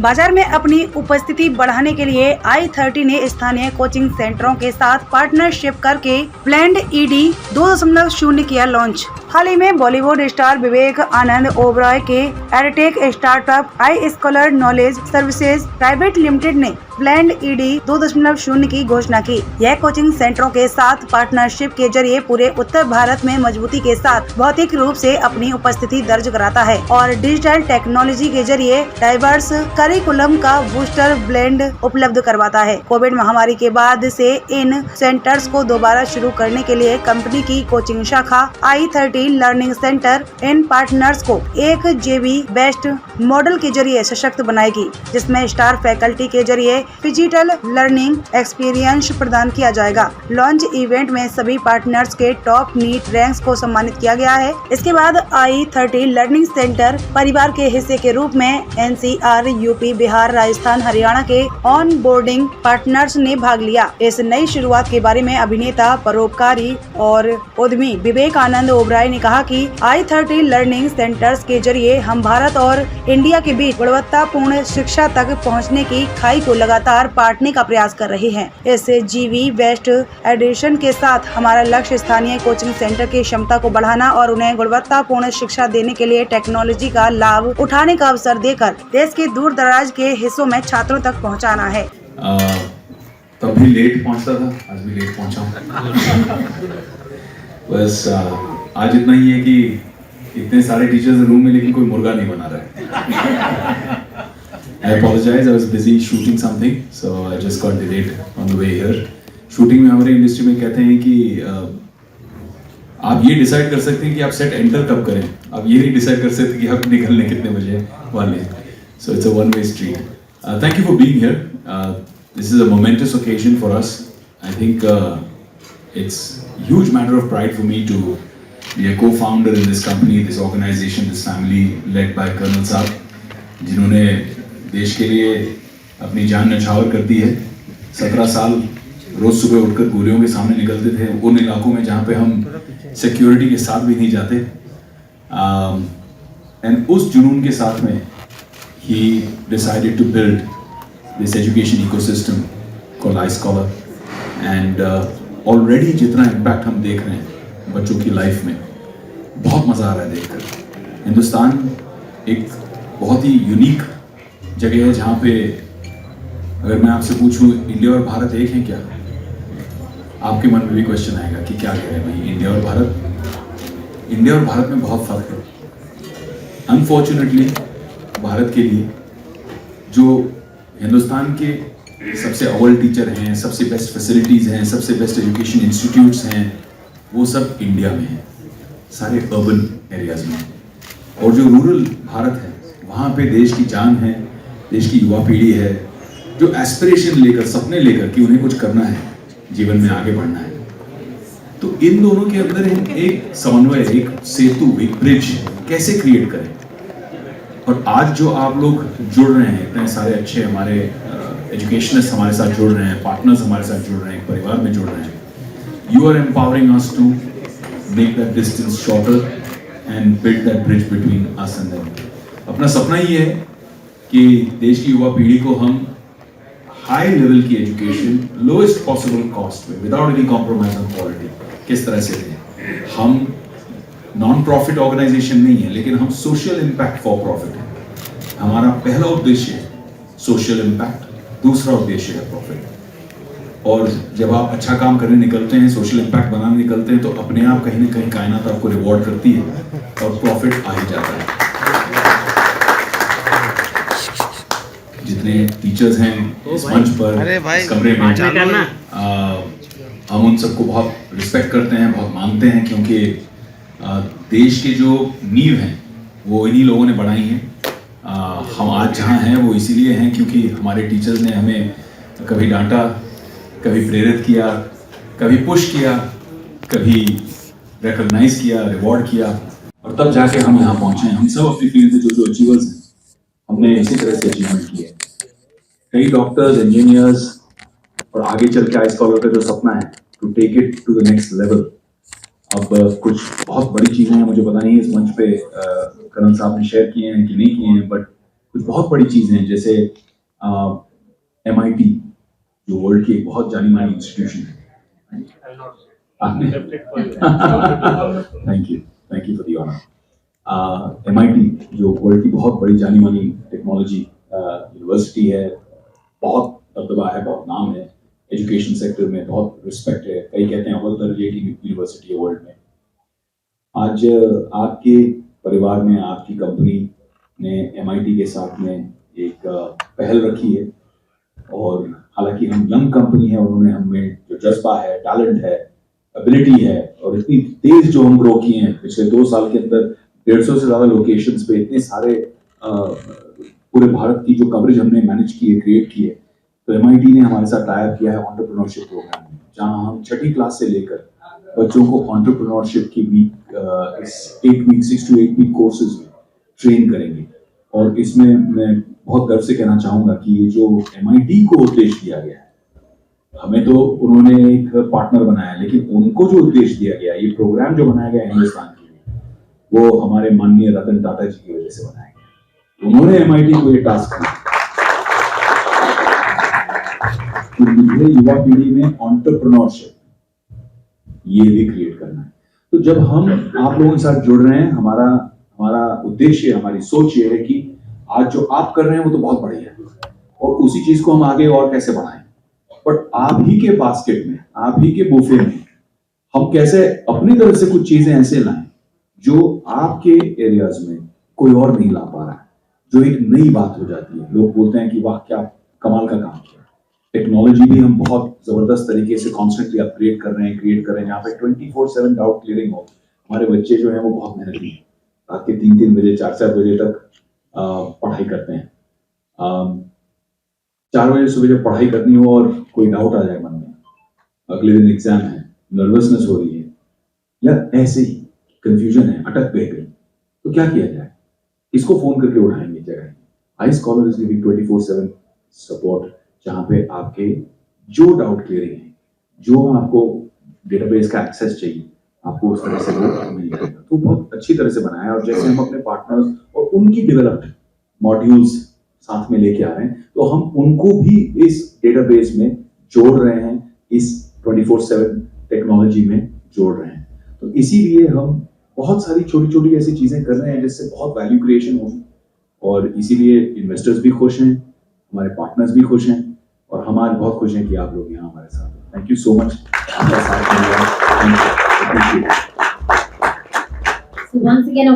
बाजार में अपनी उपस्थिति बढ़ाने के लिए i30 ने स्थानीय कोचिंग सेंटरों के साथ पार्टनरशिप करके ब्लेंड ईडी 2.0 किया लॉन्च। हाल ही में बॉलीवुड स्टार विवेक आनंद ओबरॉय के edtech startup I scholar knowledge services private limited ने ब्लेंड ईडी 2.0 की घोषणा की। यह कोचिंग सेंटरों के साथ पार्टनरशिप के जरिए पूरे उत्तर भारत में मजबूती के साथ भौतिक रूप से अपनी उपस्थिति दर्ज कराता है और डिजिटल टेक्नोलॉजी के जरिए डाइवर्स करिकुलम का बूस्टर ब्लेंड उपलब्ध करवाता है। कोविड महामारी के बाद से इन सेंटर्स को दोबारा शुरू करने के लिए कंपनी की कोचिंग शाखा i30 लर्निंग सेंटर इन पार्टनर्स को एक JB बेस्ट मॉडल के जरिए सशक्त बनाएगी, जिसमें स्टार फैकल्टी के जरिए डिजिटल लर्निंग एक्सपीरियंस प्रदान किया जाएगा। लॉन्च इवेंट में सभी पार्टनर्स के टॉप नीट रैंक्स को सम्मानित किया गया है। इसके बाद i30 लर्निंग सेंटर परिवार के हिस्से के रूप में NCR, UP, बिहार, राजस्थान, हरियाणा के ऑन बोर्डिंग पार्टनर्स ने भाग लिया। इस नई शुरुआत के बारे में अभिनेता, परोपकारी और उद्यमी विवेक आनंद ओबराय ने कहा कि i30 लर्निंग सेंटर्स के जरिए हम भारत और इंडिया के बीच गुणवत्तापूर्ण शिक्षा तक पहुंचने की खाई को लगातार पाटने का प्रयास कर रहे हैं। इस JB बेस्ट एडिशन के साथ हमारा लक्ष्य स्थानीय कोचिंग सेंटर की क्षमता को बढ़ाना और उन्हें गुणवत्तापूर्ण शिक्षा देने के लिए टेक्नोलॉजी का लाभ उठाने का अवसर देकर देश के दूर दराज के हिस्सों में छात्रों तक पहुँचाना है। तब भी लेट पहुँचता था, आज भी लेट पहुँचा। बस आज इतना ही है कि इतने सारे टीचर्स रूम में लेकिन कोई मुर्गा नहीं बना रहा है। I apologize, I was busy shooting something, so I just got delayed on the way here. Shooting में हमारे इंडस्ट्री में कहते हैं कि आप ये डिसाइड कर सकते हैं कि आप सेट एंटर कब करें, आप ये नहीं डिसाइड कर सकते कि आप निकलने कितने बजे वाले हैं। So it's a one-way street. Thank you for being here. This is a momentous occasion for us. I think it's a huge matter of pride for me to be a co-founder in this company, this organization, this family led by Colonel साहब, जिन्होंने देश के लिए अपनी जान न्यौछावर कर दी है। 17 साल रोज सुबह उठकर गोलियों के सामने निकलते थे उन इलाकों में जहाँ पे हम सिक्योरिटी के साथ भी नहीं जाते। एंड उस जुनून के साथ में he decided to build this education ecosystem called iScholar and already जितना impact हम देख रहे हैं बच्चों की लाइफ में, बहुत मज़ा आ रहा है देखकर। हिंदुस्तान एक बहुत ही यूनिक जगह है जहाँ पे अगर मैं आपसे पूछूं इंडिया और भारत एक हैं क्या, आपके मन में भी क्वेश्चन आएगा कि क्या कह रहे हैं भाई, इंडिया और भारत। इंडिया और भारत में बहुत फर्क है। अनफॉर्चुनेटली भारत के लिए जो हिंदुस्तान के सबसे अव्वल टीचर हैं, सबसे बेस्ट फैसिलिटीज़ हैं, सबसे बेस्ट एजुकेशन इंस्टीट्यूट्स हैं, वो सब इंडिया में हैं, सारे अर्बन एरियाज में। और जो रूरल भारत है वहाँ पे देश की जान है, देश की युवा पीढ़ी है जो एस्पिरेशन लेकर, सपने लेकर कि उन्हें कुछ करना है, जीवन में आगे बढ़ना है। तो इन दोनों के अंदर एक समन्वय, एक सेतु, एक ब्रिज कैसे क्रिएट करें। और आज जो आप लोग जुड़ रहे हैं, इतने सारे अच्छे हमारे एजुकेशनिस्ट हमारे साथ जुड़ रहे हैं, पार्टनर्स हमारे साथ जुड़ रहे हैं, परिवार में जुड़ रहे हैं, you are empowering us to make that distance shorter and build that bridge between us and them. अपना सपना ये है कि देश की युवा पीढ़ी को हम हाई लेवल की एजुकेशन लोएस्ट पॉसिबल कॉस्ट में without any compromise on quality किस तरह से दें। हम नॉन प्रॉफिट ऑर्गेनाइजेशन नहीं है, लेकिन हम सोशल इम्पैक्ट फॉर प्रॉफिट है। हमारा पहला उद्देश्य है सोशल इम्पैक्ट, दूसरा उद्देश्य है प्रॉफिट। और जब आप अच्छा काम करने निकलते हैं, सोशल इम्पैक्ट बनाने निकलते हैं, तो अपने आप कहीं ना कहीं कायनात आपको रिवॉर्ड करती है और प्रॉफिट आ ही जाता है। जितने टीचर्स हैं इस मंच पर, इस कमरे में, हम उन सबको बहुत रिस्पेक्ट करते हैं, बहुत मानते हैं, क्योंकि देश के जो नींव हैं वो इन्हीं लोगों ने बनाई हैं। हम आज जहाँ हैं वो इसीलिए हैं क्योंकि हमारे टीचर्स ने हमें कभी डांटा, कभी प्रेरित किया, कभी पुश किया, कभी रिकॉग्नाइज किया, रिवॉर्ड किया, और तब जाके हम यहाँ पहुँचे हैं। हम सब अपनी फील्ड से जो अचीवर्स हैं हमने इसी तरह से अचीवमेंट किए। कई डॉक्टर्स, इंजीनियर्स, और आगे चल के iScholar का जो सपना है to take it to the next level. अब कुछ बहुत बड़ी चीज़ें हैं, मुझे पता नहीं इस मंच पे करण साहब ने शेयर किए हैं कि नहीं किए हैं, बट कुछ बहुत बड़ी चीज़ें हैं, जैसे MIT जो वर्ल्ड की एक बहुत जानी मानी इंस्टीट्यूशन है। Thank you for the honour. MIT जो वर्ल्ड की बहुत बड़ी जानी मानी टेक्नोलॉजी यूनिवर्सिटी है, बहुत दबदबा है, बहुत नाम है, एजुकेशन सेक्टर में बहुत रिस्पेक्ट है, कई कहते हैं अव्वल दर्जे की यूनिवर्सिटी है वर्ल्ड में। आज आपके परिवार में आपकी कंपनी ने MIT के साथ में एक पहल रखी है, और हालांकि हम यंग कंपनी है, उन्होंने हमें जो जज्बा है, टैलेंट है, एबिलिटी है, और इतनी तेज जो हम ग्रो किए हैं पिछले 2 साल के अंदर 150 से ज़्यादा लोकेशंस पे, इतने सारे पूरे भारत की जो कवरेज हमने मैनेज की है, क्रिएट की है। तो MIT ने हमारे साथ टाई अप किया है एंटरप्रेन्योरशिप प्रोग्राम में, जहां हम छठी क्लास से लेकर बच्चों को एंटरप्रेन्योरशिप की वीक 6 to 8 वीक कोर्सेज में ट्रेन करेंगे। और इसमें मैं बहुत गर्व से कहना चाहूंगा कि ये जो MIT को उद्देश्य दिया गया है, हमें तो उन्होंने एक पार्टनर बनाया, लेकिन उनको जो उद्देश्य दिया गया, ये प्रोग्राम जो बनाया गया हिंदुस्तान के लिए, वो हमारे माननीय रतन टाटा जी की वजह से बनाया गया। उन्होंने MIT को ये टास्क दिया कि मुझे युवा पीढ़ी में एंटरप्रेन्योरशिप ये भी क्रिएट करना है। तो जब हम आप लोगों के साथ जुड़ रहे हैं, हमारा उद्देश्य, हमारी सोच ये है कि आज जो आप कर रहे हैं वो तो बहुत बढ़िया है, और उसी चीज को हम आगे और कैसे बढ़ाएं। बट आप ही के बास्केट में, आप ही के बुफे में हम कैसे अपनी तरफ से कुछ चीजें ऐसे लाएं जो आपके एरियाज में कोई और नहीं ला पा रहा है, जो एक नई बात हो जाती है। लोग बोलते हैं कि वाह क्या कमाल का काम किया। टेक्नोलॉजी भी हम बहुत जबरदस्त तरीके से कॉन्स्टेंटली अपग्रेड कर रहे हैं, क्रिएट कर रहे हैं, जहाँ पे 24/7 डाउट क्लियरिंग हो। हमारे बच्चे जो हैं वो बहुत मेहनती हैं, रात के 3-3 बजे 4-4 बजे तक पढ़ाई करते हैं। 4 बजे सुबह जब पढ़ाई करनी हो और कोई डाउट आ जाए मन में, अगले दिन एग्जाम है, नर्वसनेस हो रही है, या ऐसे ही कंफ्यूजन है, अटक गए कहीं, तो क्या किया जाए? इसको फोन करके उठाएंगे जगह। आई स्कॉलर इज गिविंग 24/7 सपोर्ट, जहां पे आपके जो डाउट क्लियरिंग है, जो आपको डेटाबेस का एक्सेस चाहिए, आपको उस तरह से वो मिल जाएगा। तो बहुत अच्छी तरह से बनाया है, और जैसे हम अपने पार्टनर्स और उनकी डेवलप्ड मॉड्यूल्स साथ में लेके आ रहे हैं, तो हम उनको भी इस डेटाबेस में जोड़ रहे हैं, इस 24/7 टेक्नोलॉजी में जोड़ रहे हैं। तो इसीलिए हम बहुत सारी छोटी छोटी ऐसी चीजें कर रहे हैं जिससे बहुत वैल्यू क्रिएशन होगी, और इसीलिए इन्वेस्टर्स भी खुश हैं, हमारे पार्टनर्स भी खुश हैं, और हम आज बहुत खुश हैं कि आप लोग यहाँ हमारे साथ हैं। थैंक यू सो मच, आपका साथ में। So once again,